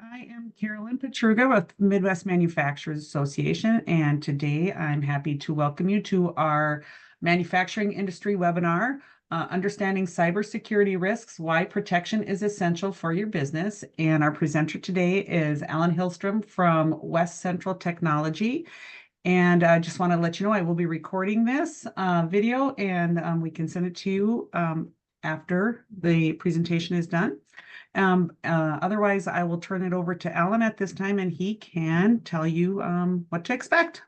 I am Carolyn Petruga with Midwest Manufacturers Association, and today I'm happy to welcome you to our manufacturing industry webinar, Understanding Cybersecurity Risks, Why Protection is Essential for Your Business. And our presenter today is Alan Hillstrom from West Central Technology. And I just want to let you know I will be recording this video, and we can send it to you after the presentation is done. Otherwise, I will turn it over to Alan at this time, and he can tell you what to expect.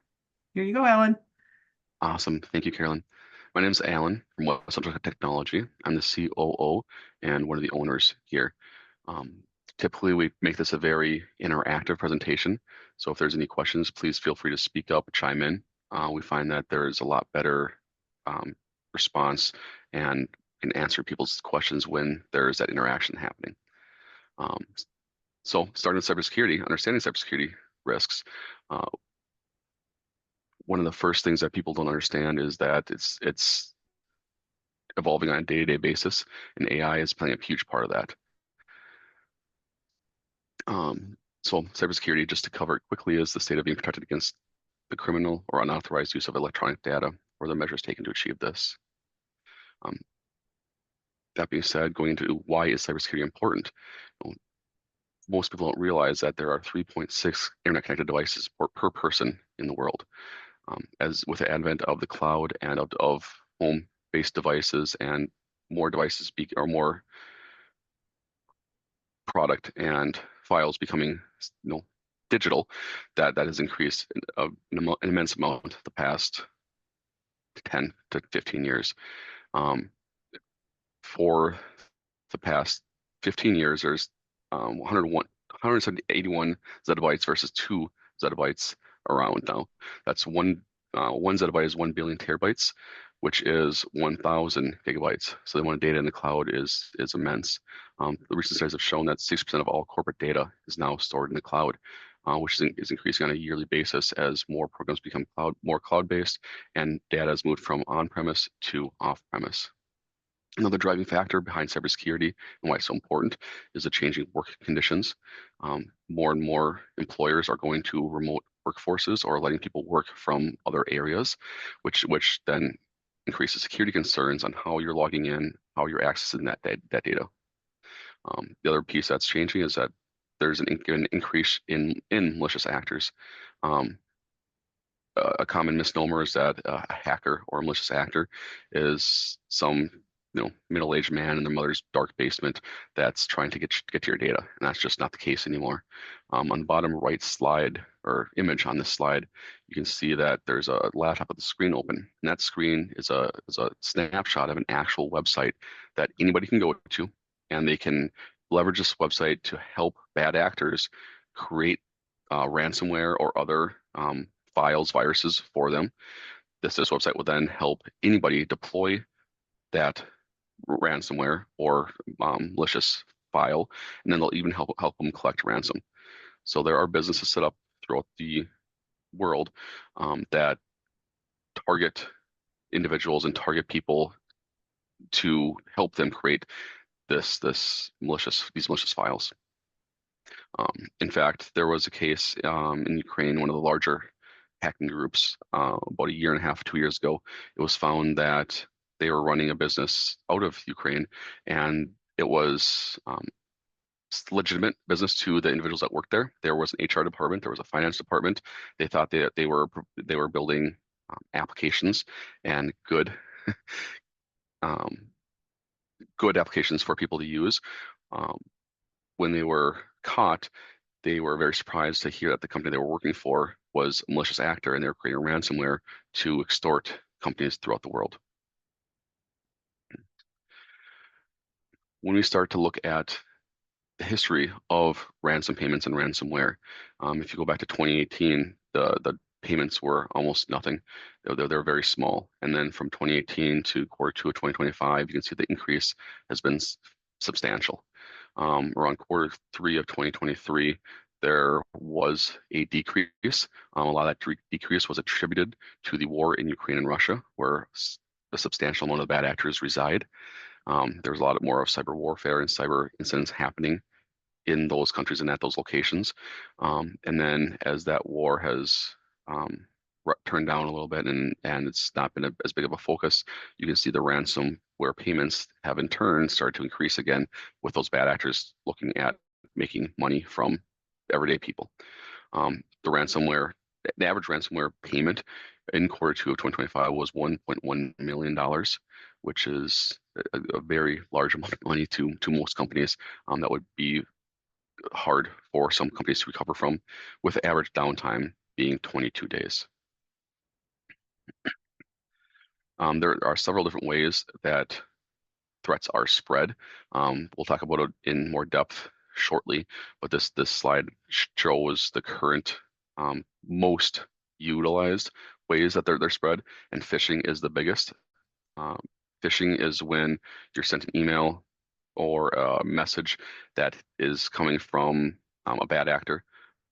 Here you go, Alan. Awesome. Thank you, Carolyn. My name is Alan from West Central Technology. I'm the COO and one of the owners here. Typically, we make this a very interactive presentation. So if there's any questions, please feel free to speak up, chime in. We find that there's a lot better response and can answer people's questions when there's that interaction happening. So starting with cybersecurity, understanding cybersecurity risks. One of the first things that people don't understand is that it's evolving on a day-to-day basis, and AI is playing a huge part of that. So cybersecurity, just to cover it quickly, is the state of being protected against the criminal or unauthorized use of electronic data or the measures taken to achieve this. That being said, going into why is cybersecurity important? Most people don't realize that there are 3.6 internet-connected devices per person in the world. As with the advent of the cloud and of home-based devices and more devices or more product and files becoming digital, that has increased an immense amount the past 10 to 15 years. For the past 15 years, there's 181 zettabytes versus 2 zettabytes around now. That's one zettabyte is 1 billion terabytes, which is 1,000 gigabytes. So the amount of data in the cloud is immense. The recent studies have shown that 6% of all corporate data is now stored in the cloud, which is increasing on a yearly basis as more programs become more cloud-based and data is moved from on-premise to off-premise. Another driving factor behind cybersecurity and why it's so important is the changing work conditions. More and more employers are going to remote workforces or letting people work from other areas, which then increases security concerns on how you're logging in, how you're accessing that data. The other piece that's changing is that there's an increase in malicious actors. A common misnomer is that a hacker or a malicious actor is some middle-aged man in their mother's dark basement that's trying to get to your data, and that's just not the case anymore. On the bottom right slide or image on this slide, you can see that there's a laptop with the screen open, and that screen is a snapshot of an actual website that anybody can go to, and they can leverage this website to help bad actors create ransomware or other viruses for them. This website will then help anybody deploy that ransomware or malicious file, and then they'll even help them collect ransom. So there are businesses set up throughout the world that target individuals and target people to help them create these malicious files. In fact, there was a case in Ukraine, one of the larger hacking groups, about a year and a half, 2 years ago. It was found that they were running a business out of Ukraine, and it was legitimate business to the individuals that worked there. There was an HR department, there was a finance department. They thought that they were building applications and good good applications for people to use. When they were caught, they were very surprised to hear that the company they were working for was a malicious actor, and they were creating ransomware to extort companies throughout the world. When we start to look at the history of ransom payments and ransomware, if you go back to 2018, the payments were almost nothing. They're very small. And then from 2018 to Q2 of 2025, you can see the increase has been substantial. Around Q3 of 2023, there was a decrease. A lot of that decrease was attributed to the war in Ukraine and Russia, where a substantial amount of bad actors reside. There's a lot more of cyber warfare and cyber incidents happening in those countries and at those locations. And then as that war has turned down a little bit and it's not been as big of a focus, you can see the ransomware payments have in turn started to increase again with those bad actors looking at making money from everyday people. The average ransomware payment in quarter two of 2025 was $1.1 million, which is a very large amount of money to most companies. That would be hard for some companies to recover from, with average downtime being 22 days. There are several different ways that threats are spread. We'll talk about it in more depth shortly, but this slide shows the current most utilized ways that they're spread, and phishing is the biggest. Um, Phishing is when you're sent an email or a message that is coming from a bad actor,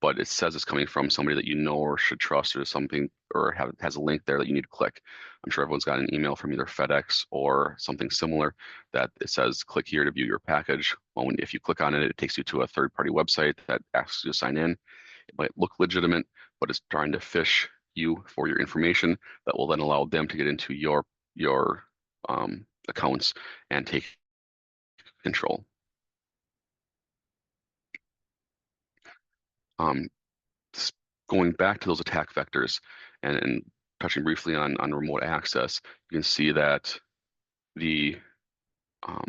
but it says it's coming from somebody that you know or should trust or something, or has a link there that you need to click. I'm sure everyone's got an email from either FedEx or something similar that it says click here to view your package. Well, if you click on it, it takes you to a third-party website that asks you to sign in. It might look legitimate, but it's trying to phish you for your information that will then allow them to get into your accounts and take control. Um, Going back to those attack vectors and touching briefly on remote access, you can see that the um,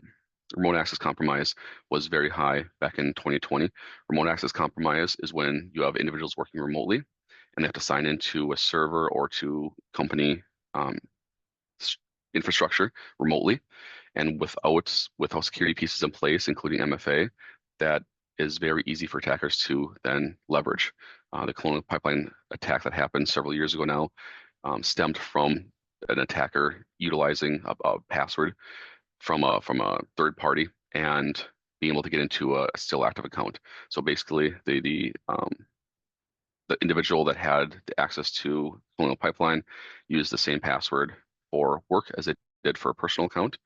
remote access compromise was very high back in 2020. Remote access compromise is when you have individuals working remotely and they have to sign into a server or to company um, infrastructure remotely. And without security pieces in place, including MFA, that is very easy for attackers to then leverage. The Colonial Pipeline attack that happened several years ago now stemmed from an attacker utilizing a password from a third party and being able to get into a still active account. So basically, the individual that had the access to Colonial Pipeline used the same password for work as it did for a personal account,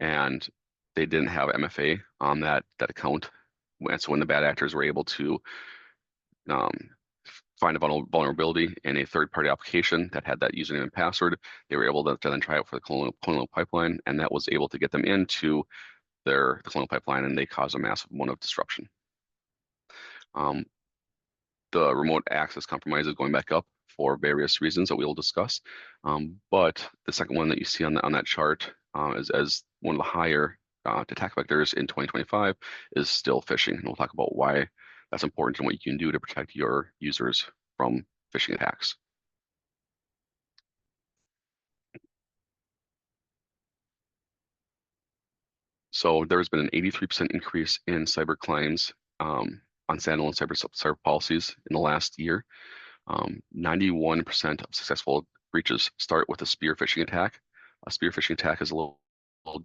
and they didn't have MFA on that account. And so when the bad actors were able to um, find a vulnerability in a third-party application that had that username and password, they were able to then try out for the Colonial Pipeline, and that was able to get them into the Colonial Pipeline, and they caused a massive amount of disruption. The remote access compromise is going back up for various reasons that we will discuss. But the second one that you see on that chart is as one of the higher attack vectors in 2025 is still phishing. And we'll talk about why that's important and what you can do to protect your users from phishing attacks. So there's been an 83% increase in cyber crimes on standalone cyber policies in the last year. 91% of successful breaches start with a spear phishing attack. A spear phishing attack is a little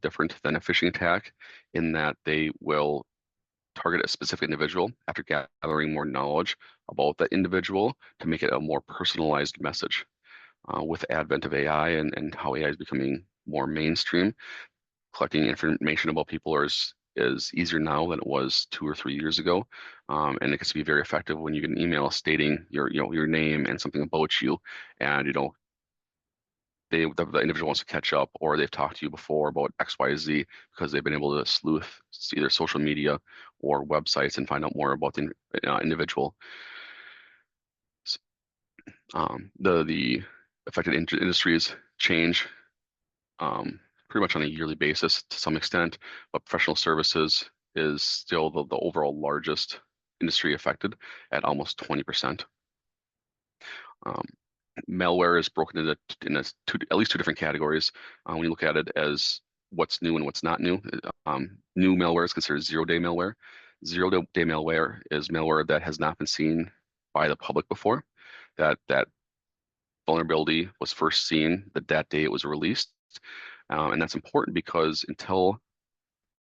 different than a phishing attack in that they will target a specific individual after gathering more knowledge about that individual to make it a more personalized message. With the advent of AI and how AI is becoming more mainstream, collecting information about people is easier now than it was 2 or 3 years ago, and it can be very effective when you get an email stating your name and something about you, and the individual wants to catch up, or they've talked to you before about XYZ because they've been able to sleuth either social media or websites and find out more about the individual. The affected industries change pretty much on a yearly basis to some extent, but professional services is still the overall largest industry affected at almost 20%. Malware is broken into at least two different categories. When you look at it as what's new and what's not new, new malware is considered zero-day malware. Zero-day malware is malware that has not been seen by the public before. That vulnerability was first seen that day it was released. And that's important because until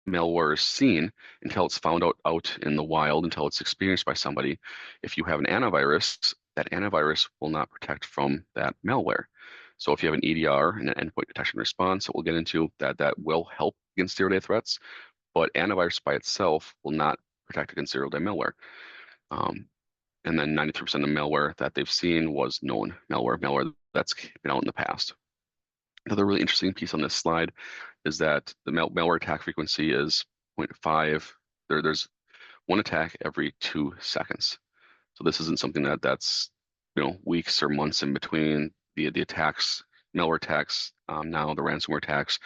malware is seen, until it's found out in the wild, until it's experienced by somebody, if you have an antivirus, that antivirus will not protect from that malware. So if you have an EDR, an endpoint detection response that we'll get into, that will help against zero-day threats, but antivirus by itself will not protect against zero-day malware. Um, and then 93% of malware that they've seen was known malware that's been out in the past. Another really interesting piece on this slide is that the malware attack frequency is 0.5. There's one attack every 2 seconds. So this isn't something that's weeks or months in between the attacks, malware attacks. Now the ransomware attacks,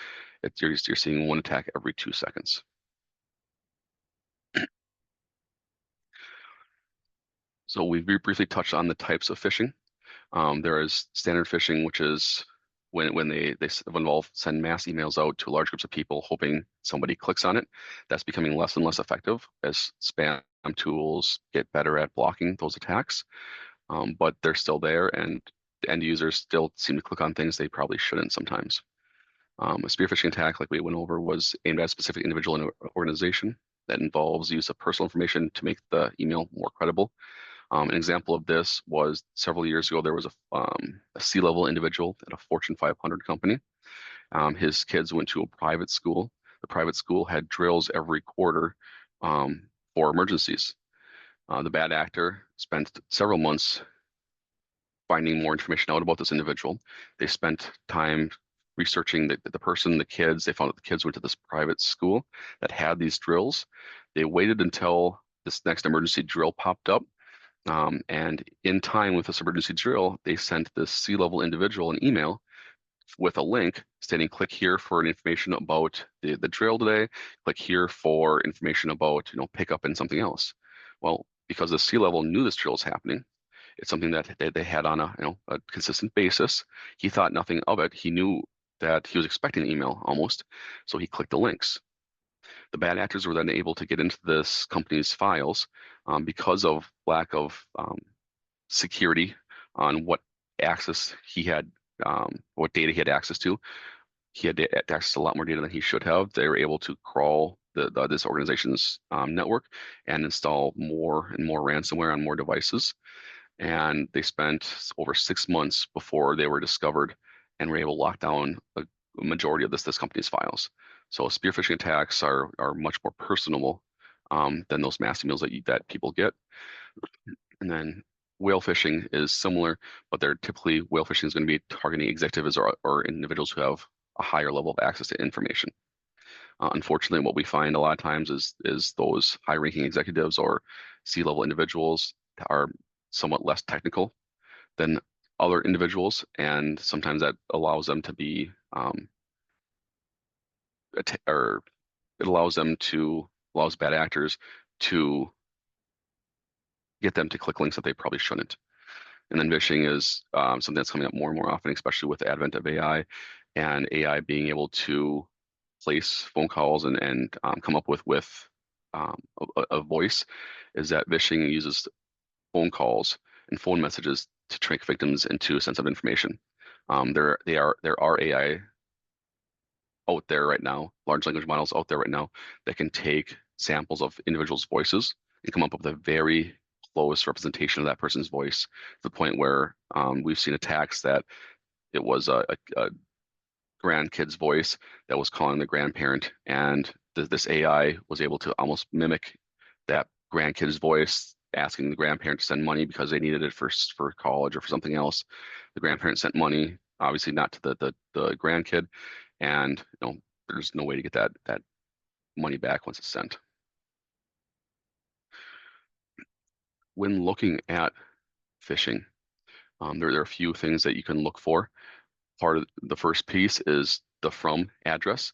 you're seeing one attack every 2 seconds. So we briefly touched on the types of phishing. There is standard phishing, which is when they involve send mass emails out to large groups of people, hoping somebody clicks on it. That's becoming less and less effective as spam tools get better at blocking those attacks. But they're still there, and the end users still seem to click on things they probably shouldn't sometimes. A spear phishing attack, like we went over, was aimed at a specific individual in an organization that involves use of personal information to make the email more credible. An example of this was several years ago, there was a C-level individual at a Fortune 500 company. His kids went to a private school. The private school had drills every quarter for emergencies. The bad actor spent several months finding more information out about this individual. They spent time researching the person, the kids. They found that the kids went to this private school that had these drills. They waited until this next emergency drill popped up. And in time with this emergency drill, they sent this C-level individual an email with a link stating, click here for information about the drill today, click here for information about, pickup and something else. Well, because the C-level knew this drill was happening, it's something that they had on a consistent basis. He thought nothing of it. He knew that he was expecting the email almost, so he clicked the links. The bad actors were then able to get into this company's files because of lack of security on what access he had, what data he had access to. He had access to a lot more data than he should have. They were able to crawl this organization's network and install more and more ransomware on more devices. And they spent over 6 months before they were discovered and were able to lock down a majority of this company's files. So spear phishing attacks are much more personable than those mass emails that people get. And then whale phishing is similar, but they're typically whale phishing is going to be targeting executives or individuals who have a higher level of access to information. Unfortunately, what we find a lot of times is those high-ranking executives or C-level individuals are somewhat less technical than other individuals, and sometimes that allows them to be or it allows bad actors to get them to click links that they probably shouldn't. And then phishing is something that's coming up more and more often, especially with the advent of AI and AI being able to place phone calls and come up with a voice, is that phishing uses phone calls and phone messages to trick victims into sensitive information. There are AI out there right now, large language models out there right now that can take samples of individuals' voices and come up with a very close representation of that person's voice, to the point where we've seen attacks that it was a grandkid's voice that was calling the grandparent, and this AI was able to almost mimic that grandkid's voice, asking the grandparent to send money because they needed it for college or for something else. The grandparent sent money, obviously not to the grandkid, and there's no way to get that money back once it's sent. When looking at phishing, there are a few things that you can look for. Part of the first piece is the from address.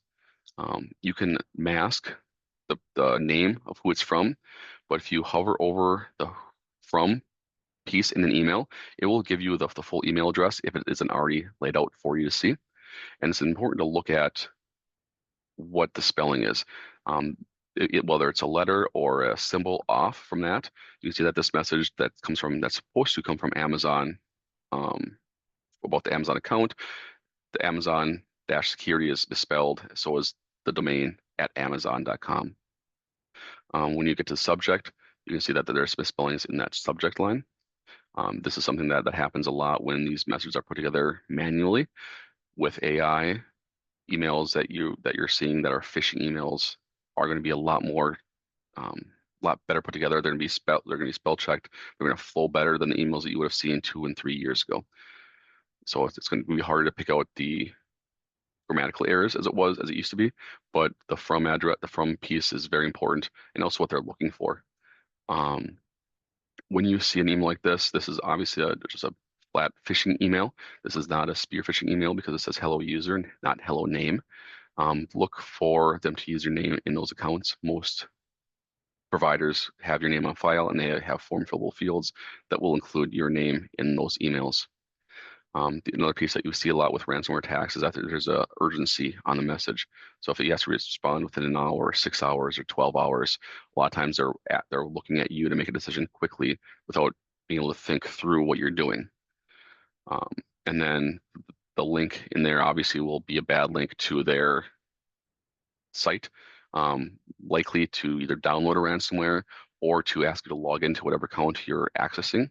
You can mask the name of who it's from, but if you hover over the from piece in an email, it will give you the full email address if it isn't already laid out for you to see. And it's important to look at what the spelling is. Whether it's a letter or a symbol off from that, you can see that this message that's supposed to come from Amazon, about the Amazon account, the Amazon -security is misspelled, so is the domain at amazon.com. When you get to the subject, you can see that there's misspellings in that subject line. This is something that happens a lot when these messages are put together manually. With AI, emails that you're seeing that are phishing emails are going to be a lot more lot better put together. They're going to be spell checked. They're going to flow better than the emails that you would have seen 2 and 3 years ago. So it's going to be harder to pick out the grammatical errors as it used to be, but the from address, the from piece is very important, and also what they're looking for. Um, when you see an email like this is obviously just a flat phishing email. This is not a spear phishing email because it says hello user, not hello name. Look for them to use your name in those accounts. Most providers have your name on file, and they have form fillable fields that will include your name in those emails. Another piece that you see a lot with ransomware attacks is that there's a urgency on the message. So if you have to respond within an hour, 6 hours, or 12 hours, a lot of times they're looking at you to make a decision quickly without being able to think through what you're doing. Um, and then the link in there obviously will be a bad link to their site, likely to either download a ransomware or to ask you to log into whatever account you're accessing.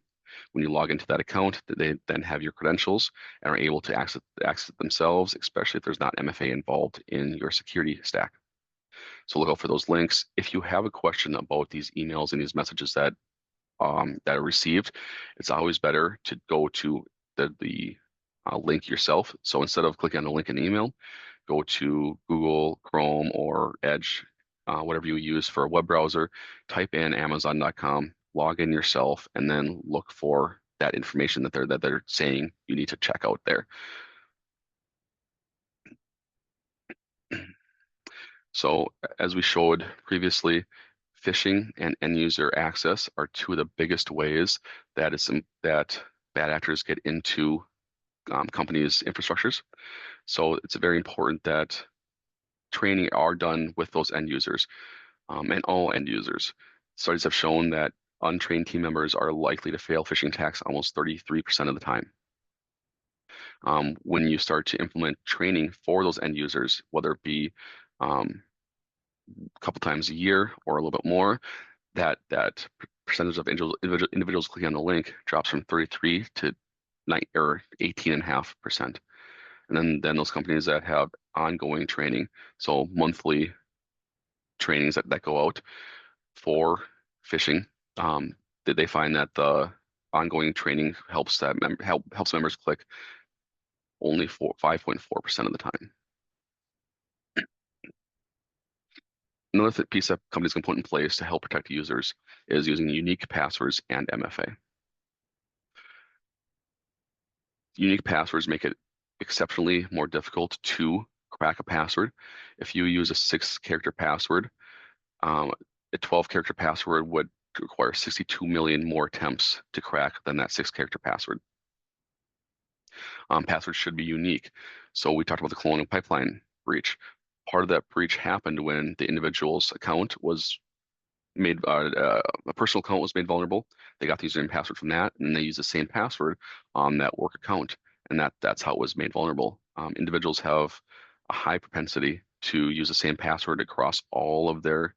When you log into that account, they then have your credentials and are able to access it themselves, especially if there's not MFA involved in your security stack. So look out for those links. If you have a question about these emails and these messages that are received, it's always better to go to the link yourself. So instead of clicking on the link in the email, go to Google, Chrome, or Edge, whatever you use for a web browser, type in Amazon.com, log in yourself, and then look for that information that they're saying you need to check out there. So as we showed previously, phishing and end user access are two of the biggest ways that bad actors get into companies' infrastructures. So it's very important that training are done with those end users, and all end users. Studies have shown that untrained team members are likely to fail phishing attacks almost 33% of the time. When you start to implement training for those end users, whether it be a couple times a year or a little bit more, that percentage of individuals clicking on the link drops from 33 to 9 or 18.5%. And then those companies that have ongoing training, so monthly trainings that go out for phishing, they find that the ongoing training helps members click only 5.4% of the time. Another piece that companies can put in place to help protect users is using unique passwords and MFA. Unique passwords make it exceptionally more difficult to crack a password. If you use a 6-character password, a 12-character password would require 62 million more attempts to crack than that 6-character password. Passwords should be unique. So we talked about the Colonial Pipeline breach. Part of that breach happened when the individual's account was made, a personal account was made vulnerable. They got the username and password from that, and they used the same password on that work account, and that's how it was made vulnerable. Individuals have a high propensity to use the same password across all of their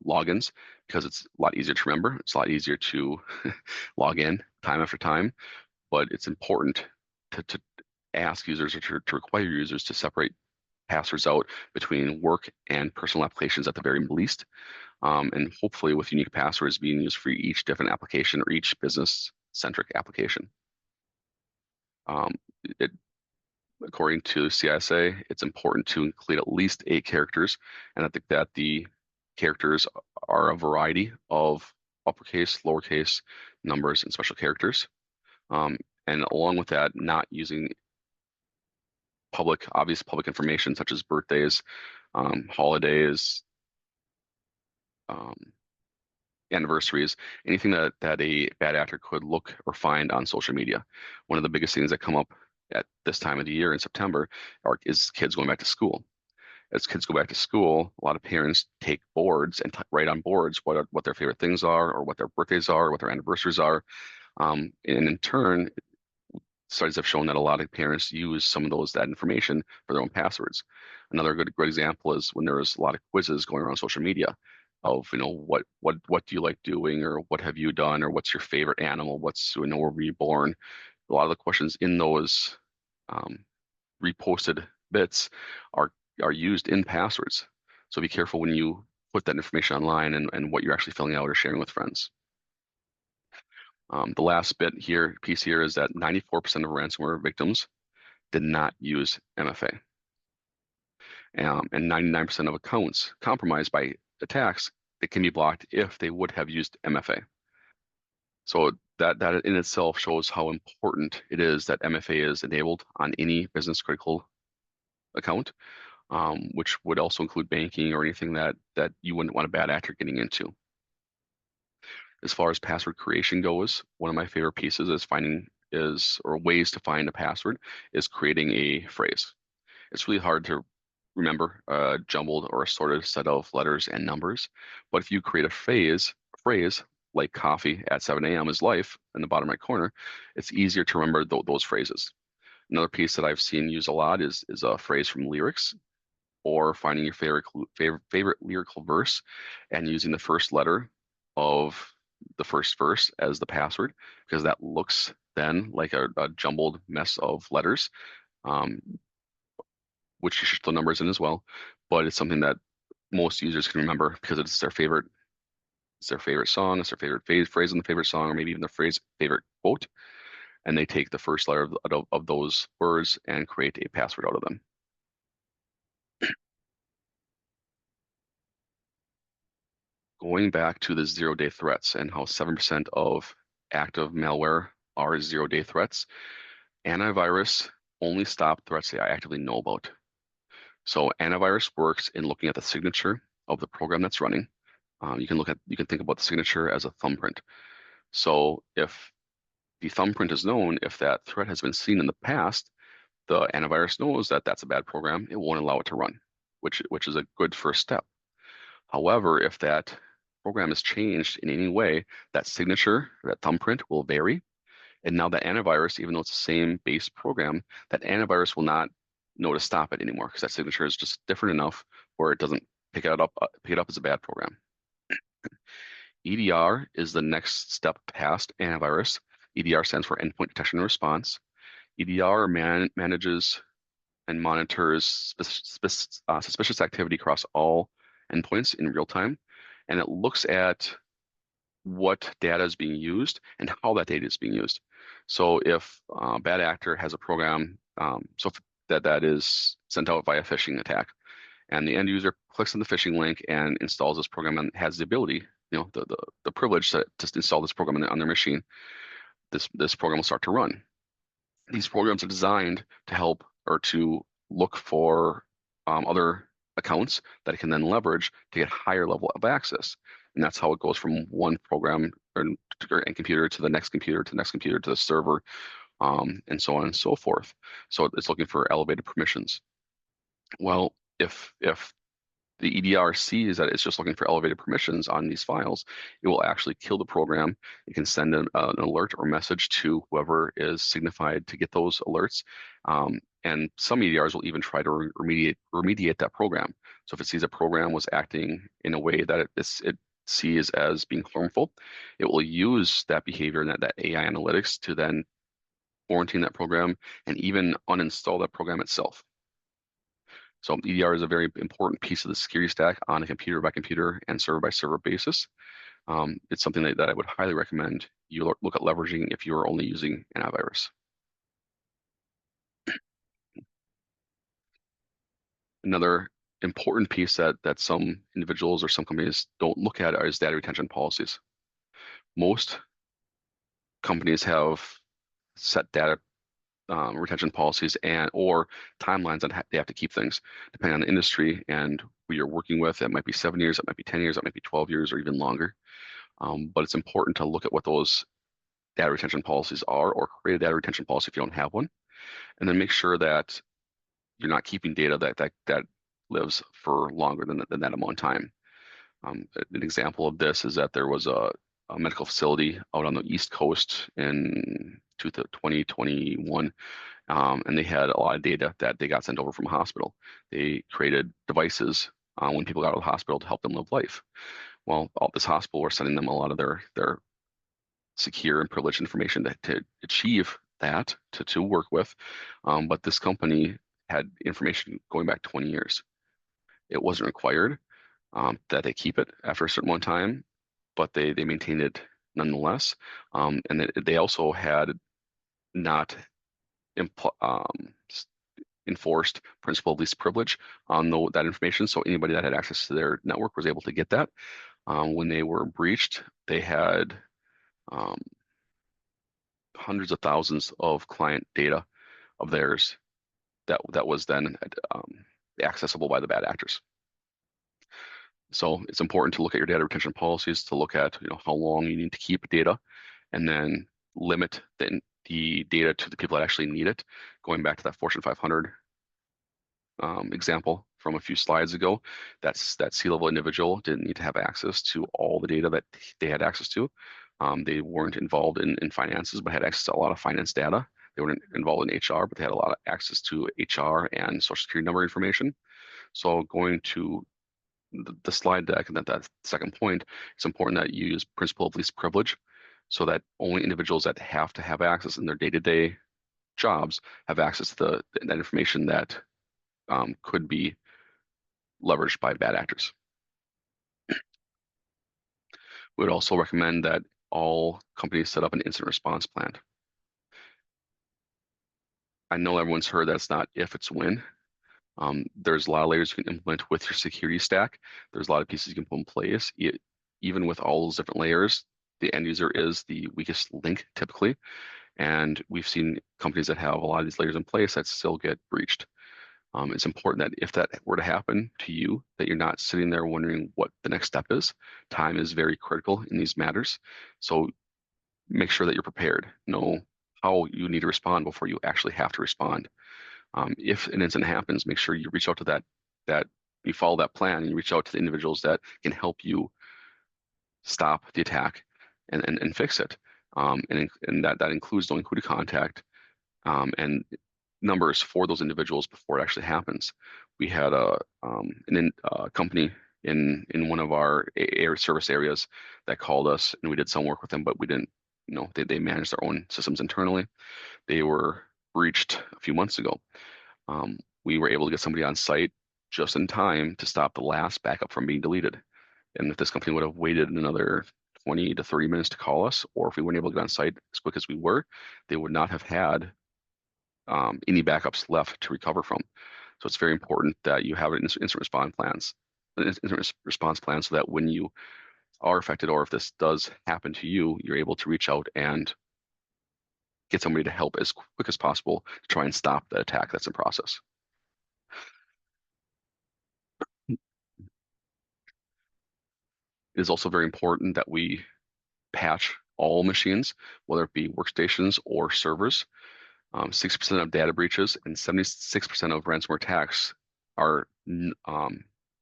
logins because it's a lot easier to remember. It's a lot easier to log in time after time, but it's important to ask users or to require users to separate passwords out between work and personal applications at the very least. And hopefully with unique passwords being used for each different application or each business-centric application. It, according to CISA, it's important to include at least 8 characters, and I think that the characters are a variety of uppercase, lowercase, numbers, and special characters. And along with that, not using obvious public information such as birthdays, holidays, um, anniversaries, anything that a bad actor could look or find on social media. One of the biggest things that come up at this time of the year in September is kids going back to school. As kids go back to school, a lot of parents take boards and write on boards what their favorite things are, or what their birthdays are, or what their anniversaries are. And in turn, studies have shown that a lot of parents use some of that information for their own passwords. Another good example is when there was a lot of quizzes going around social media of, what do you like doing, or what have you done, or what's your favorite animal, where were you born? A lot of the questions in those reposted bits are used in passwords. So be careful when you put that information online and what you're actually filling out or sharing with friends. The last piece here is that 94% of ransomware victims did not use MFA. And 99% of accounts compromised by attacks that can be blocked if they would have used MFA. So that in itself shows how important it is that MFA is enabled on any business critical account, which would also include banking or anything that you wouldn't want a bad actor getting into. As far as password creation goes, one of my favorite pieces or ways to find a password is creating a phrase. It's really hard to remember a jumbled or assorted set of letters and numbers, but if you create a phrase like coffee at 7 a.m. is life in the bottom right corner, it's easier to remember those phrases. Another piece that I've seen used a lot is a phrase from lyrics, or finding your favorite lyrical verse and using the first letter of the first verse as the password, because that looks then like a jumbled mess of letters, um, which you should throw numbers in as well. But it's something that most users can remember because it's their favorite song, it's their favorite phrase in the favorite song, or maybe even their favorite quote, and they take the first letter of those words and create a password out of them. Going back to the zero-day threats and how 7% of active malware are zero-day threats, antivirus only stop threats they actively know about. So antivirus works in looking at the signature of the program that's running. You can think about the signature as a thumbprint. So if the thumbprint is known, if that threat has been seen in the past, the antivirus knows that that's a bad program. It won't allow it to run, which is a good first step. However, if that program is changed in any way, that signature, that thumbprint will vary. And now that antivirus, even though it's the same base program, that antivirus will not know to stop it anymore because that signature is just different enough where it doesn't pick it up as a bad program. EDR is the next step past antivirus. EDR stands for Endpoint Detection and Response. EDR manages and monitors suspicious activity across all endpoints in real time, and it looks at what data is being used and how that data is being used. So if a bad actor has a program, that is sent out via phishing attack, and the end user clicks on the phishing link and installs this program and has the ability, the privilege to install this program on their machine, this program will start to run. These programs are designed to help or to look for other accounts that it can then leverage to get higher level of access. And that's how it goes from one program and computer to the next computer to the next computer to the server, and so on and so forth. So it's looking for elevated permissions. Well, if the EDR sees that it's just looking for elevated permissions on these files, it will actually kill the program. It can send an alert or message to whoever is signified to get those alerts. And some EDRs will even try to remediate that program. So if it sees a program was acting in a way that it sees as being harmful, it will use that behavior and that AI analytics to then quarantine that program and even uninstall that program itself. So EDR is a very important piece of the security stack on a computer by computer and server by server basis. It's something that I would highly recommend you look at leveraging if you're only using antivirus. Another important piece that some individuals or some companies don't look at is data retention policies. Most companies have set data retention policies or timelines on how they have to keep things, depending on the industry and who you're working with. It might be 7 years, it might be 10 years, it might be 12 years, or even longer. But it's important to look at what those data retention policies are, or create a data retention policy if you don't have one, and then make sure that you're not keeping data that lives for longer than that amount of time. An example of this is that there was a medical facility out on the East Coast in 2021, and they had a lot of data that they got sent over from a hospital. They created devices when people got out of the hospital to help them live life. Well, this hospital were sending them a lot of their secure and privileged information to achieve that, to work with. But this company had information going back 20 years. It wasn't required. that they keep it after a certain amount of time, but they maintained it nonetheless. And they also had not enforced principle of least privilege on that information. So anybody that had access to their network was able to get that. When they were breached, they had um, hundreds of thousands of client data of theirs that was then accessible by the bad actors. So it's important to look at your data retention policies, to look at how long you need to keep data, and then limit the data to the people that actually need it. Going back to that Fortune 500 example from a few slides ago, that C-level individual didn't need to have access to all the data that they had access to. They weren't involved in finances, but had access to a lot of finance data. They weren't involved in HR, but they had a lot of access to HR and social security number information. So going to the slide deck and that second point, it's important that you use principle of least privilege so that only individuals that have to have access in their day-to-day jobs have access to that information that could be leveraged by bad actors. We would also recommend that all companies set up an incident response plan. I know everyone's heard that's not if, it's when. There's a lot of layers you can implement with your security stack. There's a lot of pieces you can put in place. Even with all those different layers, the end user is the weakest link typically. And we've seen companies that have a lot of these layers in place that still get breached. It's important that if that were to happen to you, that you're not sitting there wondering what the next step is. Time is very critical in these matters. So make sure that you're prepared. Know how you need to respond before you actually have to respond. If an incident happens, make sure you reach out to that you follow that plan and you reach out to the individuals that can help you stop the attack and fix it. And that includes knowing who to contact and numbers for those individuals before it actually happens. We had a company in one of our air service areas that called us, and we did some work with them, but we didn't. They managed their own systems internally. They were breached a few months ago. We were able to get somebody on site just in time to stop the last backup from being deleted. And if this company would have waited another 20 to 30 minutes to call us, or if we weren't able to get on site as quick as we were, they would not have had any backups left to recover from. So it's very important that you have an instant response plan so that when you are affected or if this does happen to you, you're able to reach out and get somebody to help as quick as possible to try and stop the attack that's in process. It is also very important that we patch all machines, whether it be workstations or servers. 60% of data breaches and 76% of ransomware attacks are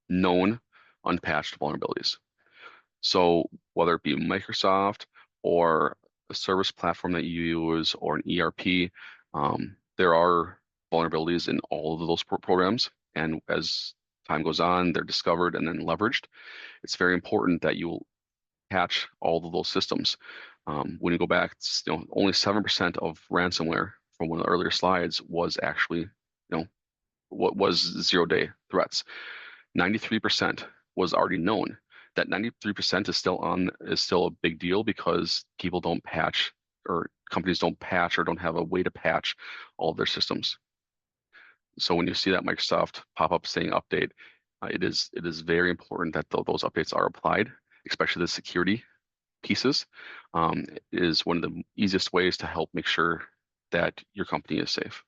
known unpatched vulnerabilities. So whether it be Microsoft or a service platform that you use or an ERP, there are vulnerabilities in all of those programs. And as time goes on, they're discovered and then leveraged. It's very important that you patch all of those systems. When you go back, only 7% of ransomware from one of the earlier slides was actually, what was zero-day threats. 93% was already known. That 93% is still a big deal because people don't patch or companies don't patch or don't have a way to patch all of their systems. So when you see that Microsoft pop up saying update, it is very important that those updates are applied, especially the security pieces. Is one of the easiest ways to help make sure that your company is safe.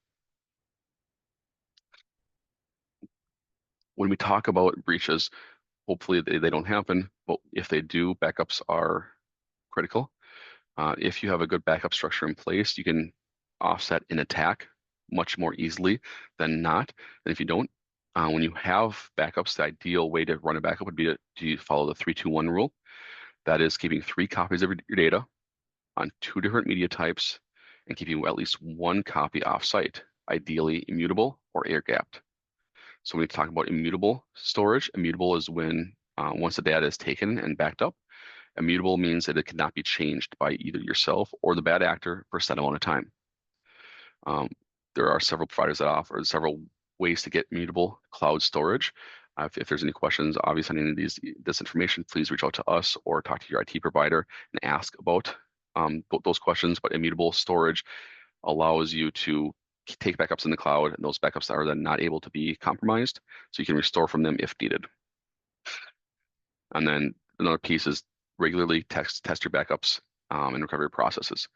When we talk about breaches, hopefully they don't happen, but if they do, backups are critical. If you have a good backup structure in place, you can offset an attack much more easily than not. And if you don't, when you have backups, the ideal way to run a backup would be to follow the 3-2-1 rule. That is keeping 3 copies of your data on 2 different media types and keeping at least 1 copy offsite, ideally immutable or air-gapped. So when we talk about immutable storage, immutable is when once the data is taken and backed up. Immutable means that it cannot be changed by either yourself or the bad actor for a set amount of time. There are several providers that offer several ways to get immutable cloud storage. If there's any questions, obviously, on any of this information, please reach out to us or talk to your IT provider and ask about those questions. But immutable storage allows you to take backups in the cloud, and those backups are then not able to be compromised, so you can restore from them if needed. And then another piece is regularly test your backups and recovery processes.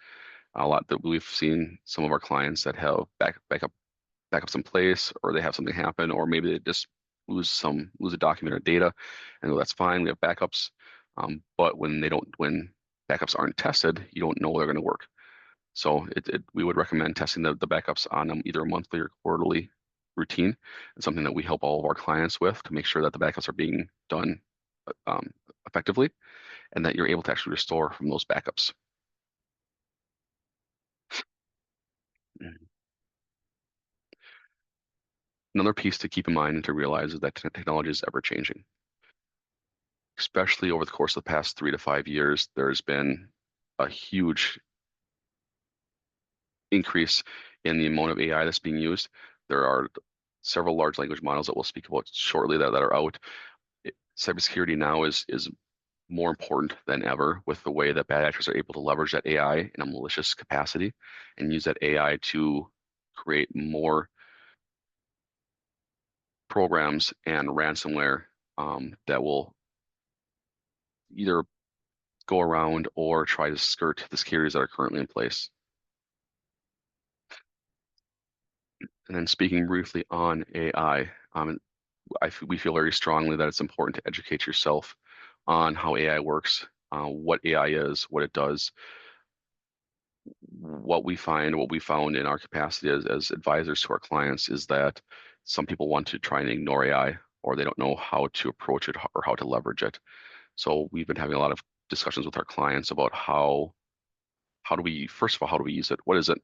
A lot that we've seen some of our clients that have backups in place, or they have something happen, or maybe they just lose a document or data, and that's fine. We have backups, but when backups aren't tested, you don't know they're going to work. So we would recommend testing the backups on either a monthly or quarterly routine. It's something that we help all of our clients with to make sure that the backups are being done um, effectively, and that you're able to actually restore from those backups. Another piece to keep in mind and to realize is that technology is ever changing. Especially over the course of the past 3 to 5 years, there's been a huge increase in the amount of AI that's being used. There are several large language models that we'll speak about shortly that are out. Cybersecurity now is more important than ever with the way that bad actors are able to leverage that AI in a malicious capacity and use that AI to create more programs and ransomware that will either go around or try to skirt the securities that are currently in place. And then speaking briefly on AI, we feel very strongly that it's important to educate yourself on how AI works, what AI is, what it does. What we found in our capacity as advisors to our clients is that some people want to try and ignore AI, or they don't know how to approach it or how to leverage it. So we've been having a lot of discussions with our clients about how do we, first of all, how do we use it? What is it?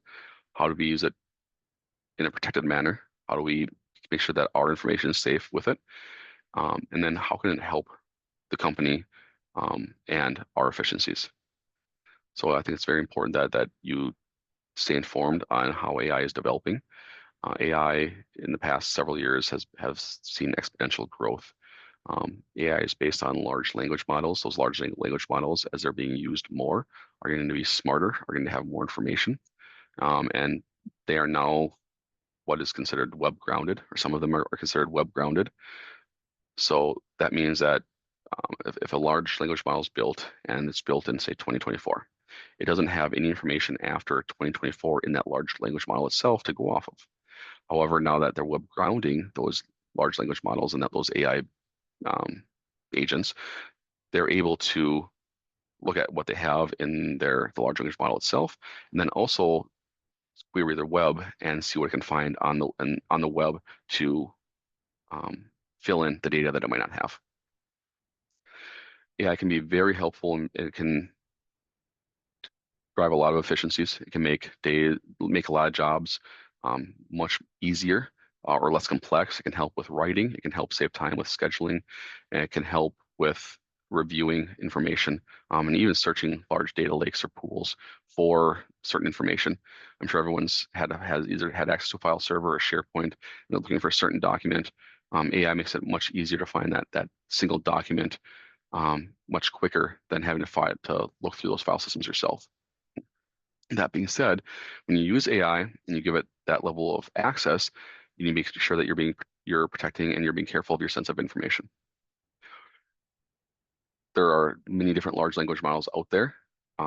How do we use it in a protected manner? How do we make sure that our information is safe with it? And then how can it help the company and our efficiencies? So I think it's very important that you stay informed on how AI is developing. AI in the past several years has seen exponential growth. AI is based on large language models. Those large language models, as they're being used more, are going to be smarter, are going to have more information, and they are now what is considered web grounded, or some of them are considered web grounded. So that means that if a large language model is built and it's built in, say, 2024, it doesn't have any information after 2024 in that large language model itself to go off of. However, now that they're web grounding those large language models and that those AI agents, they're able to look at what they have in the large language model itself, and then also query their web and see what it can find on the web to fill in the data that it might not have. AI can be very helpful, and it can drive a lot of efficiencies. It can make a lot of jobs much easier or less complex. It can help with writing. It can help save time with scheduling, and it can help with reviewing information and even searching large data lakes or pools for certain information. I'm sure everyone's has either had access to a file server or SharePoint, and they're looking for a certain document. AI makes it much easier to find that single document much quicker than having to look through those file systems yourself. That being said, when you use AI and you give it that level of access, you need to make sure that you're protecting and you're being careful of your sensitive information. There are many different large language models out there.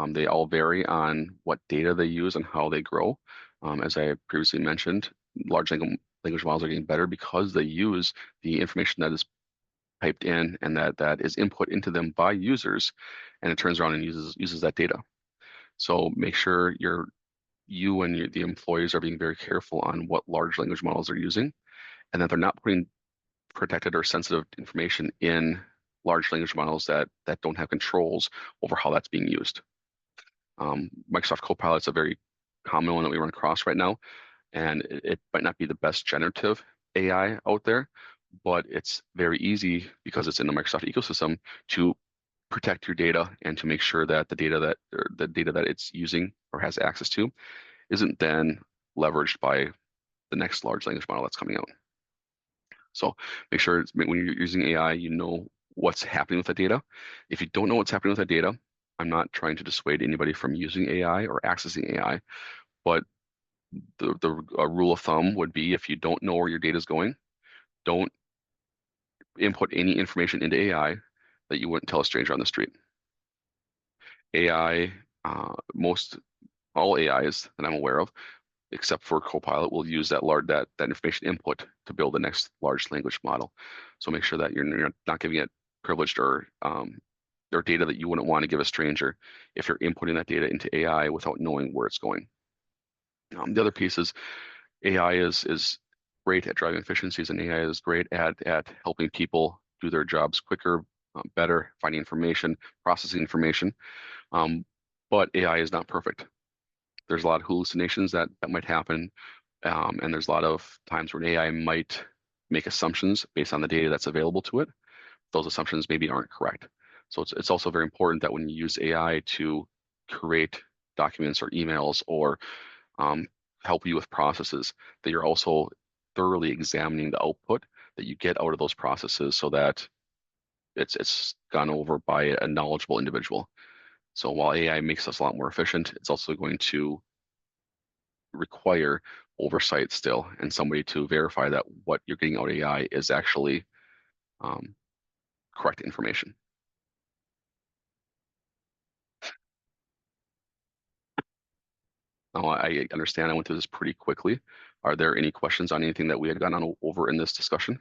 They all vary on what data they use and how they grow. As I previously mentioned, large language models are getting better because they use the information that is typed in and that is input into them by users, and it turns around and uses that data. So make sure you and the employees are being very careful on what large language models they're using, and that they're not putting protected or sensitive information in large language models that don't have controls over how that's being used. Microsoft Copilot is a very common one that we run across right now, and it might not be the best generative AI out there, but it's very easy because it's in the Microsoft ecosystem to protect your data and to make sure that the data that it's using or has access to isn't then leveraged by the next large language model that's coming out. So make sure when you're using AI, you know what's happening with the data. If you don't know what's happening with the data, I'm not trying to dissuade anybody from using AI or accessing AI, but the rule of thumb would be if you don't know where your data is going, don't input any information into AI that you wouldn't tell a stranger on the street. AI, most all AIs that I'm aware of, except for Copilot, will use that information input to build the next large language model. So make sure that you're not giving it privileged or data that you wouldn't want to give a stranger if you're inputting that data into AI without knowing where it's going. The other piece is AI is great at driving efficiencies, and AI is great at helping people do their jobs quicker, better, finding information, processing information. But AI is not perfect. There's a lot of hallucinations that might happen, and there's a lot of times when AI might make assumptions based on the data that's available to it. Those assumptions maybe aren't correct. So it's also very important that when you use AI to create documents or emails or um, help you with processes, that you're also thoroughly examining the output that you get out of those processes so that it's gone over by a knowledgeable individual. So while AI makes us a lot more efficient, it's also going to require oversight still and somebody to verify that what you're getting out of AI is actually um, correct information. Now, I understand I went through this pretty quickly. Are there any questions on anything that we had gone on over in this discussion?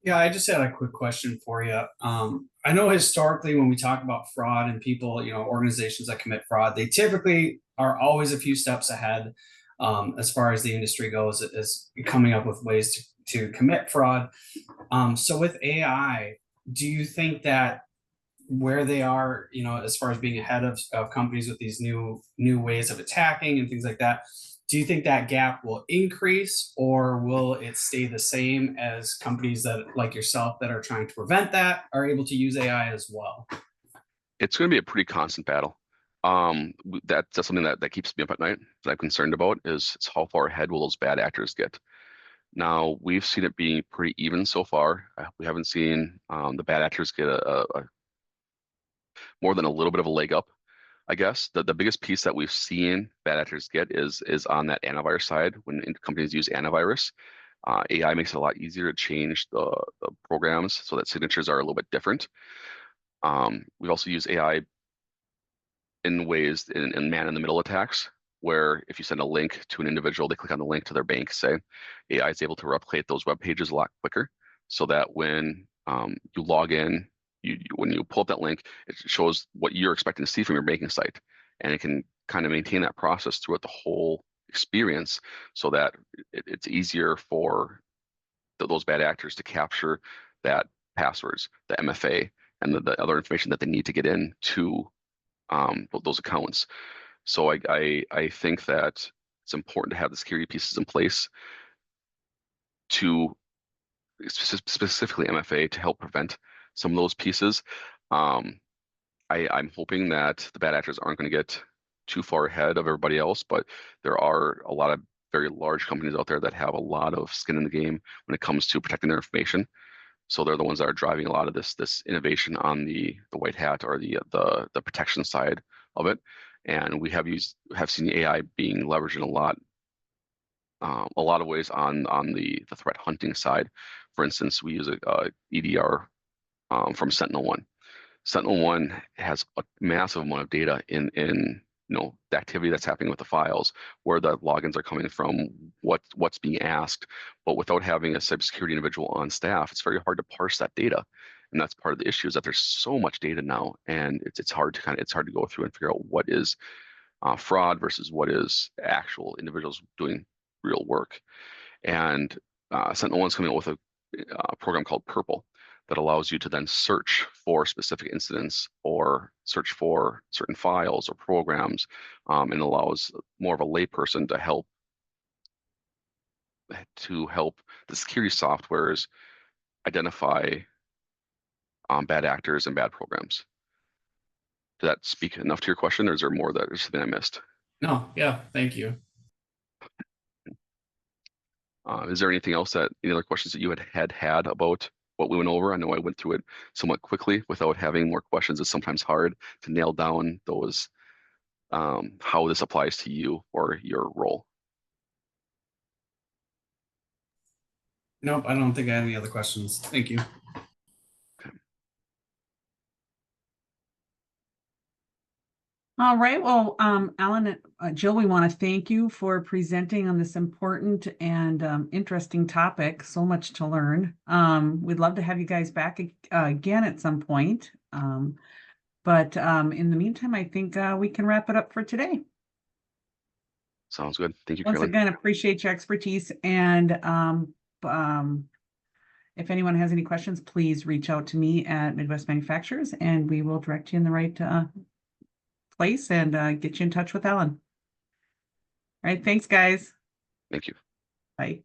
Yeah, I just had a quick question for you. I know historically when we talk about fraud and people, organizations that commit fraud, they typically are always a few steps ahead as far as the industry goes, as coming up with ways to commit fraud. So with AI, do you think that where they are, as far as being ahead of companies with these new ways of attacking and things like that, do you think that gap will increase or will it stay the same as companies that like yourself that are trying to prevent that are able to use AI as well? It's going to be a pretty constant battle. That's something that keeps me up at night that I'm concerned about is how far ahead will those bad actors get. Now, we've seen it being pretty even so far. We haven't seen the bad actors get a more than a little bit of a leg up, I guess. The biggest piece that we've seen bad actors get is on that antivirus side. When companies use antivirus, AI makes it a lot easier to change the programs so that signatures are a little bit different. We've also used AI in ways in man-in-the-middle attacks, where if you send a link to an individual, they click on the link to their bank, say, AI is able to replicate those web pages a lot quicker, so that when you log in, when you pull up that link, it shows what you're expecting to see from your banking site, and it can kind of maintain that process throughout the whole experience, so that it's easier for those bad actors to capture that passwords, the MFA, and the other information that they need to get in to those accounts. So I think that it's important to have the security pieces in place to specifically MFA to help prevent some of those pieces. Um, I'm hoping that the bad actors aren't going to get too far ahead of everybody else, but there are a lot of very large companies out there that have a lot of skin in the game when it comes to protecting their information. So they're the ones that are driving a lot of this innovation on the white hat or the protection side of it. And we have seen AI being leveraged in a lot of ways on the threat hunting side. For instance, we use a EDR from SentinelOne. SentinelOne has a massive amount of data in the activity that's happening with the files, where the logins are coming from, what's being asked. But without having a cybersecurity individual on staff, it's very hard to parse that data. And that's part of the issue is that there's so much data now, and it's hard to go through and figure out what is fraud versus what is actual individuals doing real work. And SentinelOne's coming out with a program called Purple that allows you to then search for specific incidents or search for certain files or programs, and allows more of a layperson to help the security softwares identify bad actors and bad programs. Did that speak enough to your question, or is there more that there's something I missed? No, yeah, thank you. Is there anything else any other questions that you had about what we went over? I know I went through it somewhat quickly without having more questions. It's sometimes hard to nail down those, how this applies to you or your role. Nope, I don't think I have any other questions. Thank you. All right. Well, Alan, Jill, we want to thank you for presenting on this important and interesting topic. So much to learn. We'd love to have you guys back again at some point. But in the meantime, I think we can wrap it up for today. Sounds good. Thank you, Once Carolyn. again, appreciate your expertise. And if anyone has any questions, please reach out to me at Midwest Manufacturers, and we will direct you in the right place and get you in touch with Ellen. All right. Thanks, guys. Thank you. Bye.